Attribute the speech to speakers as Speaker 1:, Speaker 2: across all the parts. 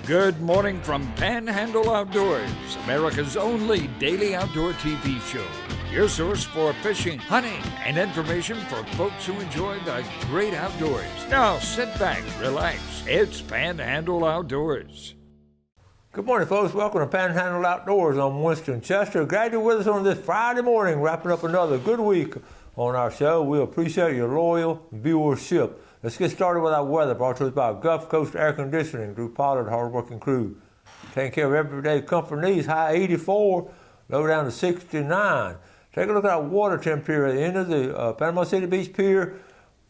Speaker 1: Good morning from Panhandle Outdoors, America's only daily outdoor TV show. Your source for fishing, hunting, and information for folks who enjoy the great outdoors. Now sit back, relax. It's Panhandle Outdoors.
Speaker 2: Good morning, folks. Welcome to Panhandle Outdoors. I'm Winston Chester. Glad you're with us on this Friday morning, wrapping up another good week on our show. We appreciate your loyal viewership. Let's get started with our weather, brought to us by Gulf Coast Air Conditioning, Drew Pollard, hard-working crew. Taking care of everyday comfort needs, high 84, low down to 69. Take a look at our water temperature at the end of the Panama City Beach Pier.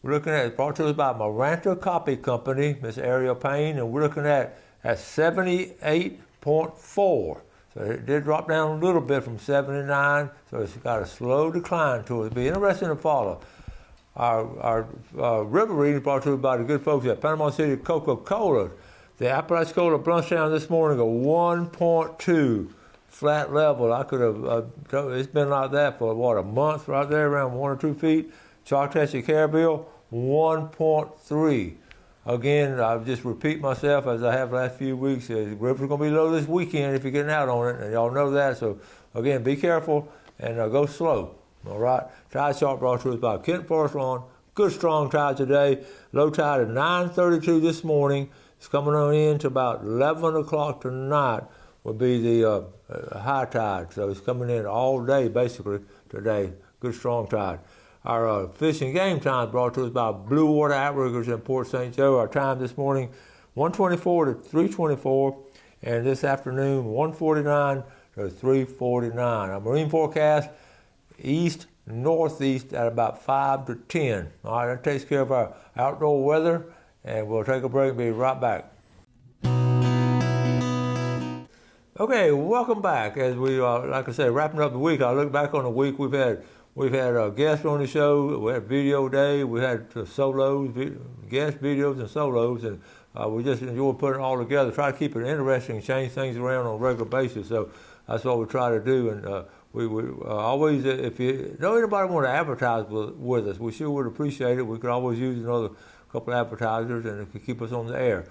Speaker 2: We're looking at, brought to us by Maranta Copy Company, Miss Ariel Payne, and we're looking at 78.4. So it did drop down a little bit from 79, so it's got a slow decline to it. It'll be interesting to follow. Our river reading brought to us by the good folks at Panama City Coca-Cola. The Apalachicola Bluntstown this morning, a 1.2 flat level. I could have, it's been like that for a month right there, around 1 or 2 feet. Chalktassia Carabelle, 1.3. Again, I'll just repeat myself as I have the last few weeks. The river's going to be low this weekend if you're getting out on it, and y'all know that. So, again, be careful and go slow. All right. Tide chart brought to us by Kent Forest Lawn. Good strong tide today. Low tide at 9:32 this morning. It's coming on in to about 11 o'clock tonight will be the high tide. So it's coming in all day basically today. Good strong tide. Our fishing game time brought to us by Blue Water Outriggers in Port St. Joe. Our time this morning, 1:24 to 3:24, and this afternoon, 1:49 to 3:49. Our marine forecast, east, northeast at about 5 to 10. All right, that takes care of our outdoor weather, and we'll take a break and be right back. Okay, welcome back. As we, like I said, wrapping up the week, I look back on the week we've had guests on the show. We had video day. We had solos, guest videos and solos, and we just enjoy putting it all together. Try to keep it interesting, change things around on a regular basis. So that's what we try to do. And we always, if you know anybody want to advertise with us, we sure would appreciate it. We could always use another couple of advertisers, and it could keep us on the air.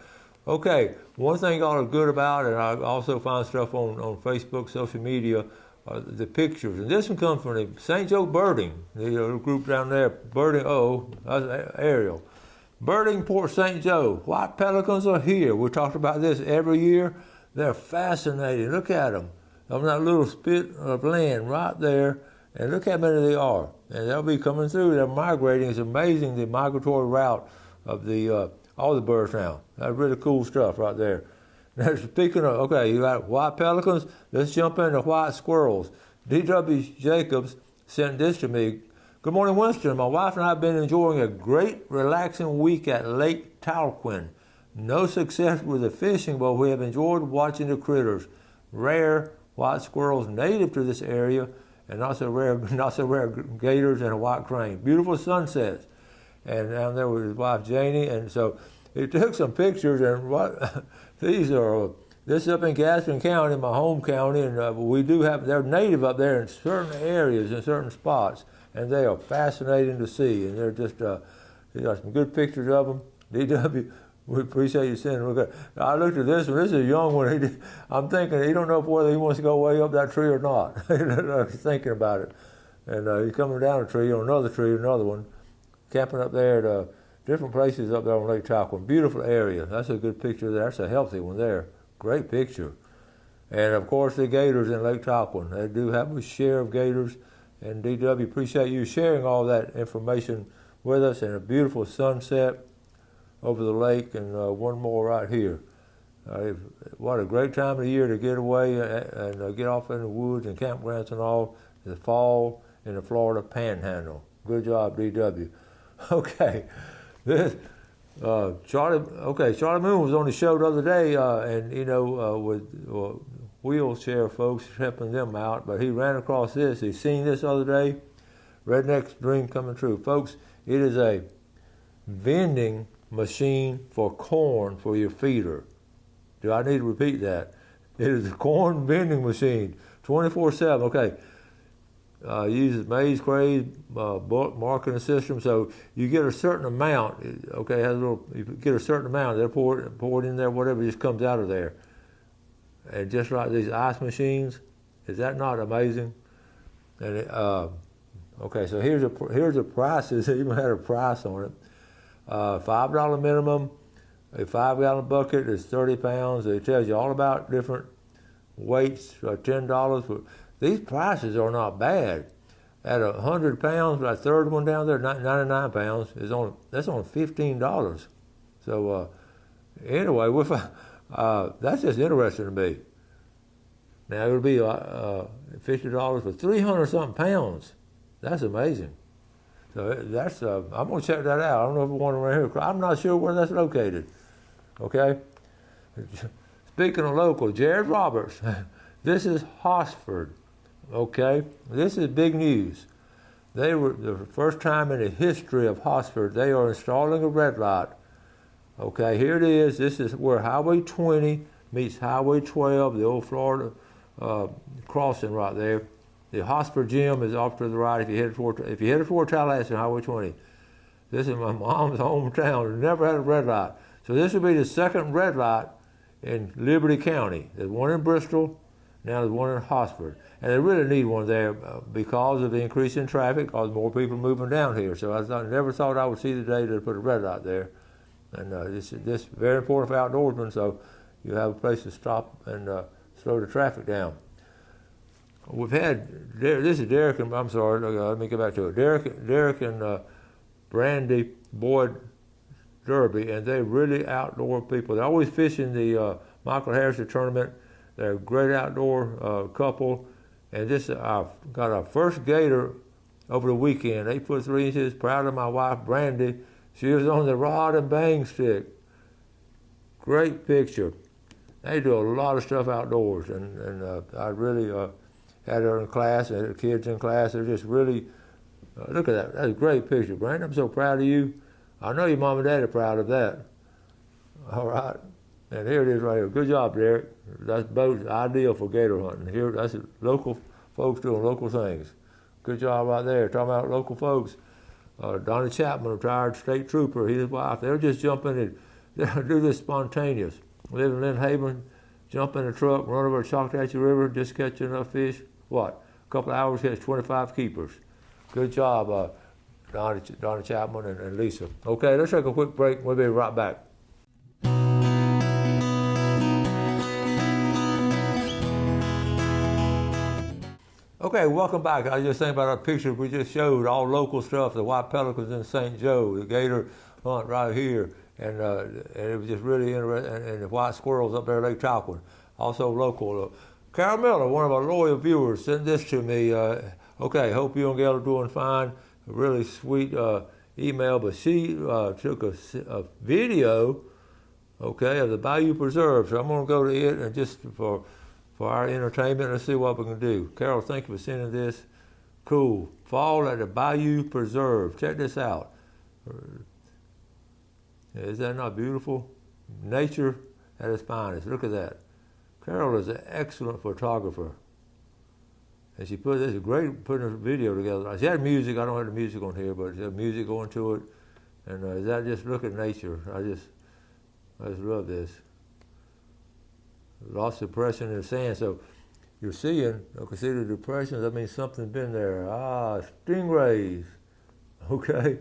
Speaker 2: Okay, one thing y'all are good about, and I also find stuff on Facebook, social media, the pictures. And this one comes from the St. Joe Birding, the group down there, Birding, that's Ariel. Birding Port St. Joe, white pelicans are here. We talked about this every year. They're fascinating. Look at them. On that little spit of land right there, and look how many they are. And they'll be coming through. They're migrating. It's amazing, the migratory route of all the birds now. That's really cool stuff right there. Now, speaking of, okay, you got white pelicans. Let's jump into white squirrels. D.W. Jacobs sent this to me. Good morning, Winston. My wife and I have been enjoying a great, relaxing week at Lake Talquin. No success with the fishing, but we have enjoyed watching the critters. Rare white squirrels native to this area, and not so rare gators and a white crane. Beautiful sunsets. And down there with his wife Janie, and so he took some pictures, and this is up in Gaston County, my home county, and they're native up there in certain areas, in certain spots, and they are fascinating to see, and they're just, he got some good pictures of them. DW, we appreciate you sending them. I looked at this one. This is a young one. I'm thinking he don't know whether he wants to go way up that tree or not. He's thinking about it. And he's coming down a tree on another one, camping up there at different places up there on Lake Talquin. Beautiful area. That's a good picture there. That's a healthy one there. Great picture. And, of course, the gators in Lake Talquin. They do have a share of gators. And, DW, appreciate you sharing all that information with us, and a beautiful sunset over the lake, and one more right here. What a great time of the year to get away and get off in the woods and campgrounds and all. The fall in the Florida Panhandle. Good job, DW. Okay, Charlie Moon was on the show the other day, and with wheelchair folks helping them out. But he ran across this. He seen this the other day. Redneck's dream coming true, folks. It is a vending machine for corn for your feeder. Do I need to repeat that? It is a corn vending machine, 24/7. Okay, uses maize craze bulk marketing system, so you get a certain amount. Okay, has a little. You get a certain amount. They'll pour it in there. Whatever just comes out of there. And just like these ice machines, is that not amazing? And okay, so here's the prices. It even had a price on it. $5 minimum. A 5-gallon bucket is 30 pounds. It tells you all about different weights. $10. These prices are not bad. At 100 pounds, that third one down there, 99 pounds, that's only $15. So anyway, that's just interesting to me. Now it'll be $50 for 300 something pounds. That's amazing. So that's I'm gonna check that out. I don't know if it's one around here. I'm not sure where that's located. Okay. Speaking of local, Jared Roberts. This is Hosford. Okay, this is big news. They were the first time in the history of Hosford, they are installing a red light. Okay, here it is. This is where Highway 20 meets Highway 12, the old Florida crossing right there. The Hosford Gym is off to the right if you headed toward Tallahassee on Highway 20. This is my mom's hometown. Never had a red light. So this will be the second red light in Liberty County. There's one in Bristol, now there's one in Hosford. And they really need one there because of the increase in traffic, because more people are moving down here. So I never thought I would see the day to put a red light there. And this is very important for outdoorsmen, so you have a place to stop and slow the traffic down. We've had, this is Derek and, I'm sorry, let me get back to it. Derek and Brandy Boyd Derby, and they're really outdoor people. They're always fishing the Michael Harrison tournament. They're a great outdoor couple. And this, I got our first gator over the weekend, 8 foot 3 inches. Proud of my wife, Brandy. She was on the rod and bang stick. Great picture. They do a lot of stuff outdoors, and I really had her in class, and the kids in class. They're just really, look at that. That's a great picture, Brandy. I'm so proud of you. I know your mom and dad are proud of that. All right. And here it is right here. Good job, Derek. That boat's ideal for gator hunting. Here, that's local folks doing local things. Good job right there. Talking about local folks. Donnie Chapman, retired state trooper, he and his wife, they'll just jump in and they'll do this spontaneous. Live in Lynn Haven, jump in a truck, run over the Choctaw River, just catch enough fish. What? A couple of hours, catch 25 keepers. Good job, Donnie Chapman and Lisa. Okay, let's take a quick break. We'll be right back. Okay, welcome back. I was just thinking about our picture we just showed, all local stuff, the white pelicans in St. Joe, the gator hunt right here, and it was just really interesting, and the white squirrels up there at Lake Chalkwood, also local. Carol Miller, one of our loyal viewers, sent this to me. Okay, hope you and Gail are doing fine. A really sweet email, but she took a video, okay, of the Bayou Preserve, so I'm going to go to it and just for our entertainment. Let's see what we can do. Carol, thank you for sending this. Cool. Fall at the Bayou Preserve. Check this out. Is that not beautiful? Nature at its finest. Look at that. Carol is an excellent photographer. And she put this great putting her video together. She had music. I don't have the music on here, but she had music going to it. And is that just look at nature? I just love this. Lost depression in the sand. So you're seeing, okay, see the depression, that means something's been there. Stingrays. Okay.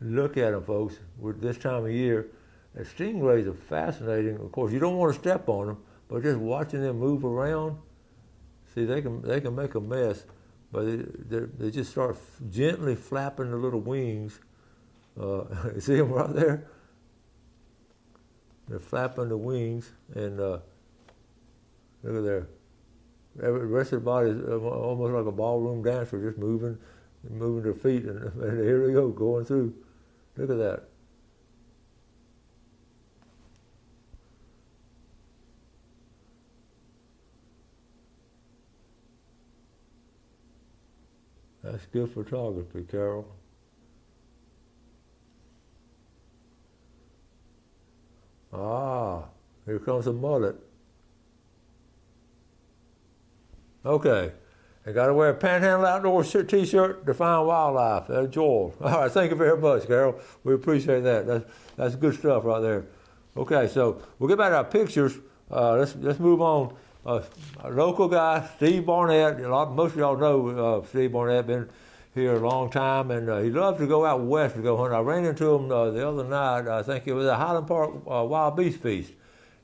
Speaker 2: Look at them, folks. With this time of year, and stingrays are fascinating. Of course, you don't want to step on them, but just watching them move around, see, they can make a mess, but they just start gently flapping the little wings. See them right there? They're flapping the wings, and look at there. The rest of the body is almost like a ballroom dancer, just moving their feet, and here they go, going through. Look at that. That's good photography, Carol. Here comes a mullet. Okay, And got to wear a Panhandle Outdoor T-shirt to find wildlife. That's Joel. All right, thank you very much, Carol. We appreciate that. That's good stuff right there. Okay, so we'll get back to our pictures. Let's move on. A local guy, Steve Barnett. Most of y'all know Steve Barnett. Been here a long time, and he loves to go out west to go hunt. I ran into him the other night. I think it was at Highland Park Wild Beast Feast.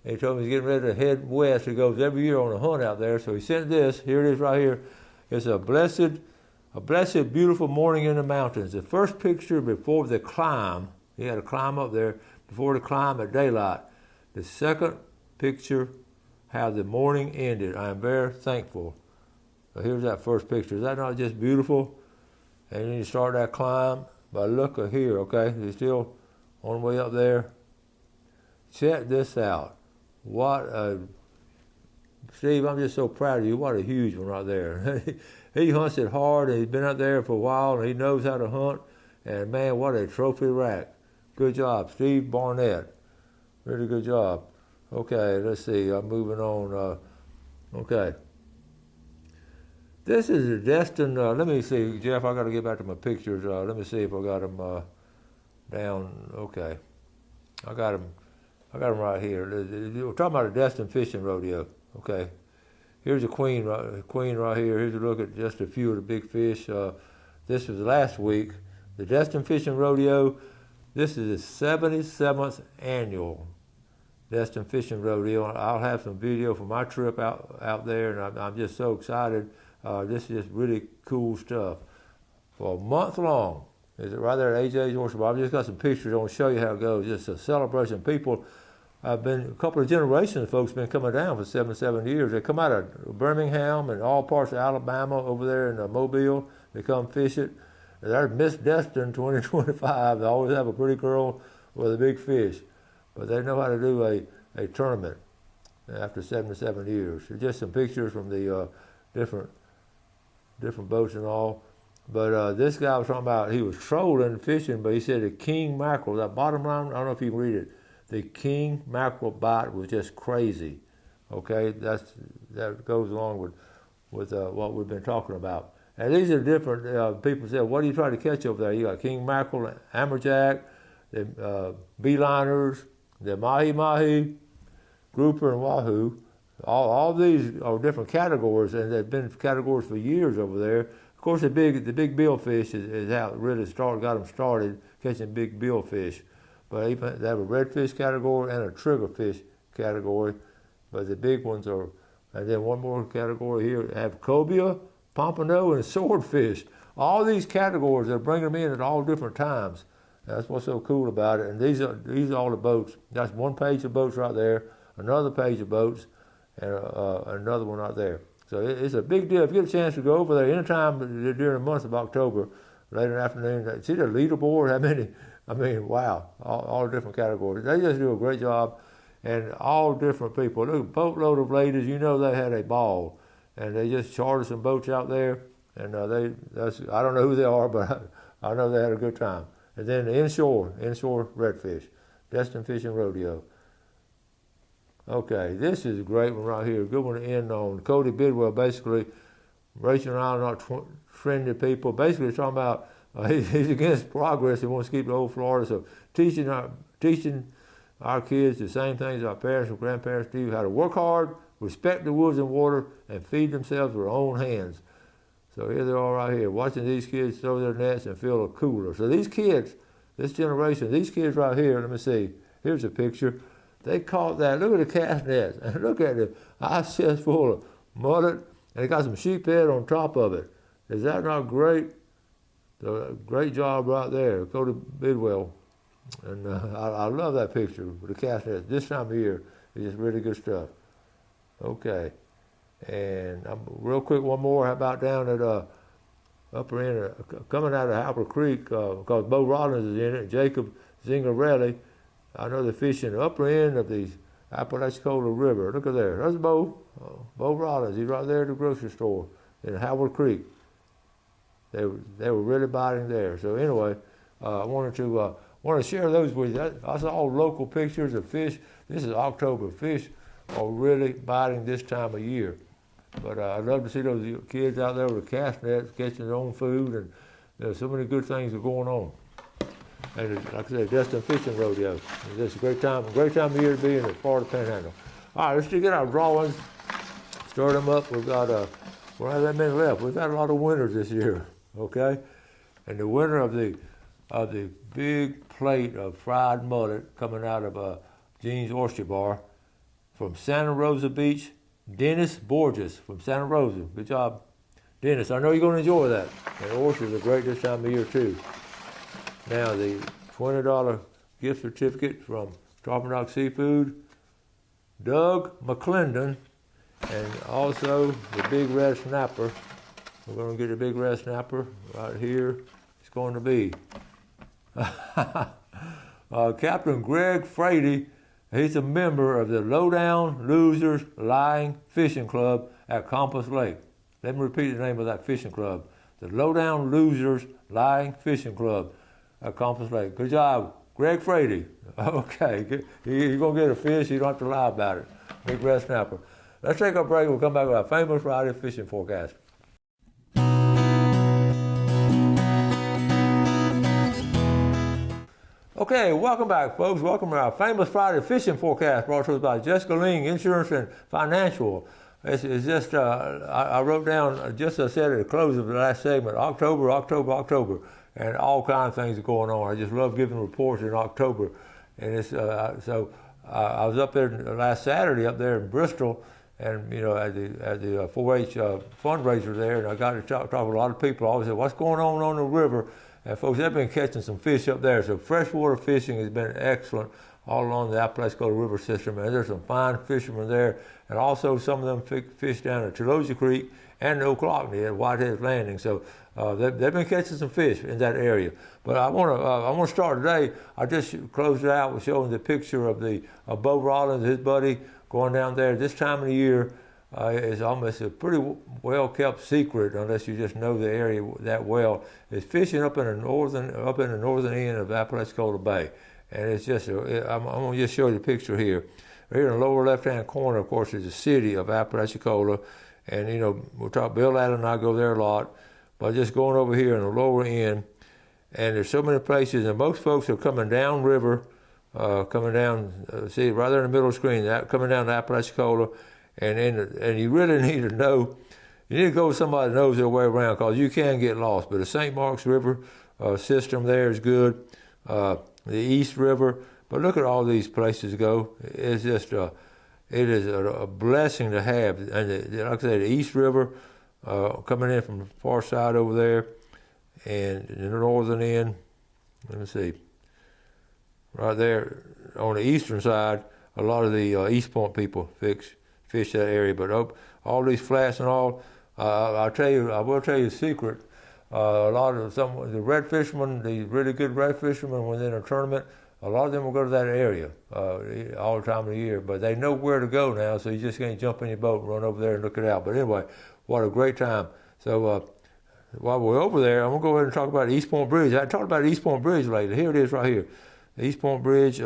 Speaker 2: He told me he's getting ready to head west. He goes every year on a hunt out there. So he sent this. Here it is right here. It's a blessed, beautiful morning in the mountains. The first picture before the climb. He had to climb up there before the climb at daylight. The second picture, how the morning ended. I am very thankful. So here's that first picture. Is that not just beautiful? And then you start that climb. But look at here, okay? He's still on the way up there. Check this out. Steve, I'm just so proud of you. What a huge one right there. He hunts it hard, and he's been out there for a while, and he knows how to hunt. And man, what a trophy rack. Good job, Steve Barnett. Really good job. Okay, let's see. I'm moving on. Okay. This is a destined, let me see, Jeff, I got to get back to my pictures. Let me see if I got them down. Okay. I got them right here. We're talking about a destined fishing rodeo. Okay. Here's a queen right here. Here's a look at just a few of the big fish. This was last week. The Destin Fishing Rodeo. This is the 77th annual Destin Fishing Rodeo. I'll have some video from my trip out there, and I'm just so excited. This is just really cool stuff. For a month long, is it right there at AJ's Horse Bar? I've just got some pictures. I want to show you how it goes. Just a celebration. People. I've been a couple of generations of folks been coming down for 77 years. They come out of Birmingham and all parts of Alabama over there in Mobile. They come fish it. They're Miss Destin 2025. They always have a pretty girl with a big fish, but they know how to do a tournament after 77 years. Just some pictures from the different boats and all. But this guy was talking about he was trolling fishing, but he said the king mackerel. That bottom line, I don't know if you can read it. The king mackerel bite was just crazy. Okay, that goes along with what we've been talking about. And these are different. People say, "What are you trying to catch over there?" You got king mackerel, amberjack, the beeliners, the mahi, grouper, and wahoo. All these are different categories, and they've been categories for years over there. Of course, the big billfish is how it really got them started catching big billfish. But even they have a redfish category and a triggerfish category. But the big ones are, and then one more category here, have cobia, pompano, and swordfish. All these categories, they're bringing them in at all different times. That's what's so cool about it. And these are all the boats. That's one page of boats right there, another page of boats, and another one right there. So it's a big deal. If you get a chance to go over there anytime during the month of October, late in the afternoon, see the leaderboard, how many? I mean, wow, all different categories. They just do a great job, and all different people. Look, a boatload of ladies, you know they had a ball, and they just chartered some boats out there, and I don't know who they are, but I know they had a good time. And then the inshore redfish, Destin Fishing Rodeo. Okay, this is a great one right here, a good one to end on. Cody Bidwell basically, racing around not friendly people, basically talking about he's against progress. He wants to keep the old Florida. So teaching our kids the same things our parents and grandparents do: how to work hard, respect the woods and water, and feed themselves with their own hands. So here they are right here, watching these kids throw their nets and fill a cooler. So these kids, this generation, these kids right here. Let me see. Here's a picture. They caught that. Look at the cast nets, and look at the ice chest full of mullet, and they got some sheephead on top of it. Is that not great? So, great job right there, Cody Bidwell. And I love that picture with the cast nets. This time of year, it's just really good stuff. Okay. And real quick, one more. How about down at upper end, coming out of Howard Creek, because Bo Rollins is in it, Jacob Zingarelli. I know they're fishing the upper end of the Apalachicola River. Look at there. That's Bo Rollins. He's right there at the grocery store in Howard Creek. They were really biting there. So anyway, I wanted to share those with you. That's all local pictures of fish. This is October. Fish are really biting this time of year. But I'd love to see those kids out there with cast nets catching their own food, and there's so many good things are going on. And like I said, Destin Fishing Rodeo. It's just a great time of year to be in the Florida Panhandle. All right, let's just get our drawings, start them up. We don't have that many left. We've had a lot of winners this year, okay? And the winner of the big plate of fried mullet coming out of Gene's Oyster Bar from Santa Rosa Beach, Dennis Borges from Santa Rosa. Good job, Dennis. I know you're going to enjoy that. And oysters are great this time of year, too. Now, the $20 gift certificate from Strawberry Rock Seafood, Doug McClendon, and also the big red snapper. We're going to get the big red snapper right here. It's going to be Captain Greg Frady. He's a member of the Lowdown Losers Lying Fishing Club at Compass Lake. Let me repeat the name of that fishing club. The Lowdown Losers Lying Fishing Club at Compass Lake. Good job, Greg Frady. Okay, you're going to get a fish, you don't have to lie about it. Big red snapper. Let's take a break. We'll come back with our famous Friday fishing forecast. Okay, welcome back, folks. Welcome to our famous Friday fishing forecast brought to us by Jessica Ling Insurance and Financial. It's just, I wrote down, just as I said at the close of the last segment, October, and all kinds of things are going on. I just love giving reports in October. And it's, so I was up there last Saturday up there in Bristol, and at the 4-H fundraiser there, and I got to talk to a lot of people. I always said, what's going on the river? And folks, they've been catching some fish up there. So freshwater fishing has been excellent all along the Apalachicola River system. And there's some fine fishermen there. And also some of them fish down at Chilhowee Creek and Ocklawaha at Whitehead's Landing. So they've been catching some fish in that area. But I want to start today. I just closed it out with showing the picture of Bo Rollins, his buddy, going down there this time of the year. Is almost a pretty well-kept secret, unless you just know the area that well. Is fishing up in the northern end of Apalachicola Bay, and it's just. I'm going to just show you the picture here. Right here in the lower left-hand corner, of course, is the city of Apalachicola, and we'll talk. Bill Allen and I go there a lot, but just going over here in the lower end, and there's so many places, and most folks are coming down river, coming down. See right there in the middle of the screen, coming down to Apalachicola. And you really need to know, you need to go with somebody that knows their way around, because you can get lost. But the St. Marks River system there is good, the East River. But look at all these places go. It's just, it is a blessing to have. And like I said, the East River coming in from the far side over there, and in the northern end, let me see, right there on the eastern side, a lot of the East Point people fish that area. But all these flats and all, I will tell you a secret. A lot of the red fishermen, the really good red fishermen, when they're in a tournament, a lot of them will go to that area all the time of the year. But they know where to go now, so you just can't jump in your boat and run over there and look it out. But anyway, what a great time. So while we're over there, I'm going to go ahead and talk about East Point Bridge. I talked about East Point Bridge lately. Here it is right here. The East Point Bridge,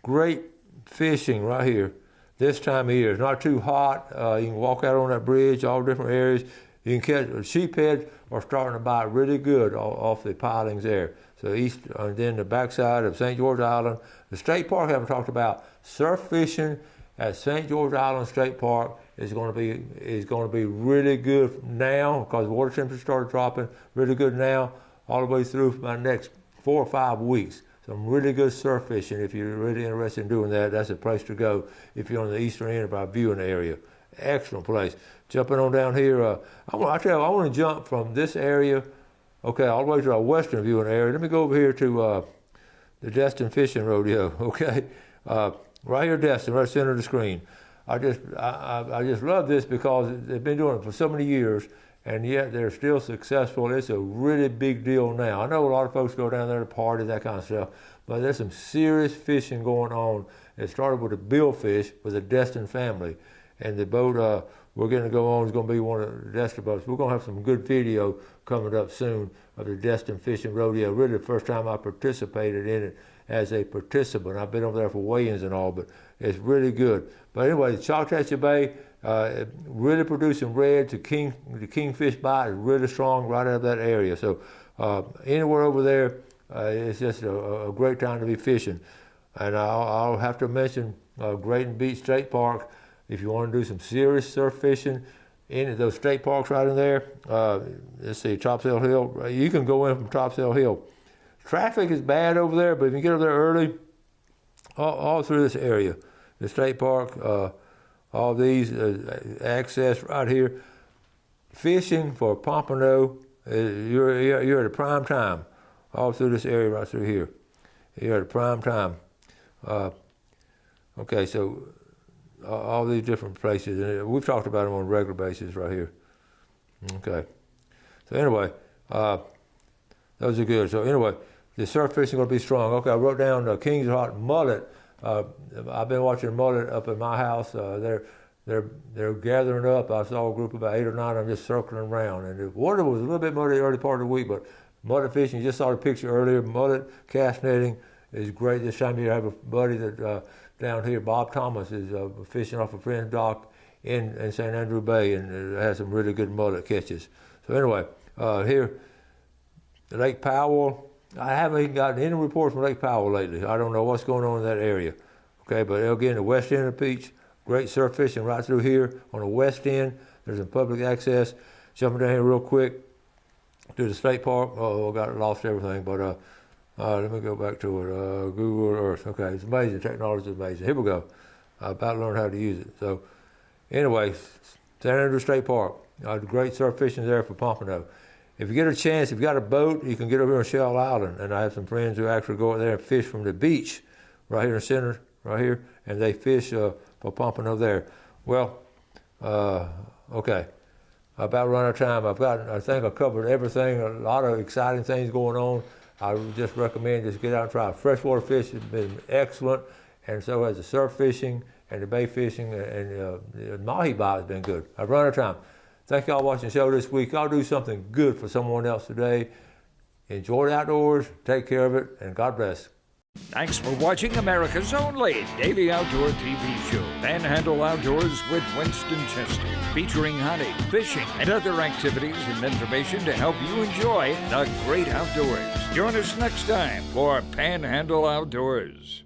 Speaker 2: great fishing right here. This time of year, it's not too hot. You can walk out on that bridge, all different areas. You can catch sheephead are starting to bite really good off the pilings there. So east, and then the backside of St. George Island, the state park I haven't talked about. Surf fishing at St. George Island State Park is going to be really good now, because the water temperature started dropping. Really good now, all the way through for my next 4 or 5 weeks. Some really good surf fishing. If you're really interested in doing that, that's a place to go if you're on the eastern end of our viewing area. Excellent place. Jumping on down here, I want to jump from this area, okay, all the way to our western viewing area. Let me go over here to the Destin Fishing Rodeo, okay? Right here, Destin, right center of the screen. I just love this because they've been doing it for so many years, and yet they're still successful. It's a really big deal now. I know a lot of folks go down there to party, that kind of stuff, but there's some serious fishing going on. It started with a billfish with the Destin family, and the boat we're going to go on is going to be one of the Destin boats. We're going to have some good video coming up soon of the Destin Fishing Rodeo. Really the first time I participated in it, as a participant. I've been over there for weigh-ins and all, but it's really good. But anyway, the Choctaw Bay, really producing red. The kingfish bite is really strong right out of that area. So anywhere over there, it's just a great time to be fishing. And I'll have to mention Grayton Beach State Park. If you want to do some serious surf fishing in those state parks right in there, let's see, Topsail Hill. You can go in from Topsail Hill. Traffic is bad over there, but if you get over there early, all through this area, the state park, all these access right here, fishing for pompano, you're at a prime time, all through this area right through here. You're at a prime time. Okay, so all these different places, and we've talked about them on a regular basis right here. Okay, so anyway, those are good. So anyway, the surf fishing is going to be strong. Okay, I wrote down King's Hot mullet. I've been watching mullet up at my house. They're gathering up. I saw a group of about 8 or 9 of them just circling around. And the water was a little bit muddy early part of the week, but mullet fishing, you just saw the picture earlier. Mullet cast netting is great this time of year. I have a buddy that down here, Bob Thomas, is fishing off a friend's dock in St. Andrew Bay, and has some really good mullet catches. So anyway, here, Lake Powell. I haven't even gotten any reports from Lake Powell lately. I don't know what's going on in that area. Okay, but again, the west end of the beach, great surf fishing right through here on the west end. There's some public access. Jumping down here real quick to the state park. Oh, I got lost everything, but let me go back to it. Google Earth. Okay, it's amazing. Technology is amazing. Here we go. About to learn how to use it. So anyway, San Andrew State Park. Great surf fishing there for pompano. If you get a chance, if you've got a boat, you can get over here on Shell Island. And I have some friends who actually go out there and fish from the beach right here in the center, right here, and they fish for pompano there. Well, okay. About run out of time. I think I covered everything. A lot of exciting things going on. I would just recommend just get out and try. Freshwater fishing has been excellent, and so has the surf fishing and the bay fishing, and the mahi-bite has been good. I've run out of time. Thank y'all for watching the show this week. I'll do something good for someone else today. Enjoy the outdoors, take care of it, and God bless.
Speaker 1: Thanks for watching America's only daily outdoor TV show, Panhandle Outdoors with Winston Chester, featuring hunting, fishing, and other activities and information to help you enjoy the great outdoors. Join us next time for Panhandle Outdoors.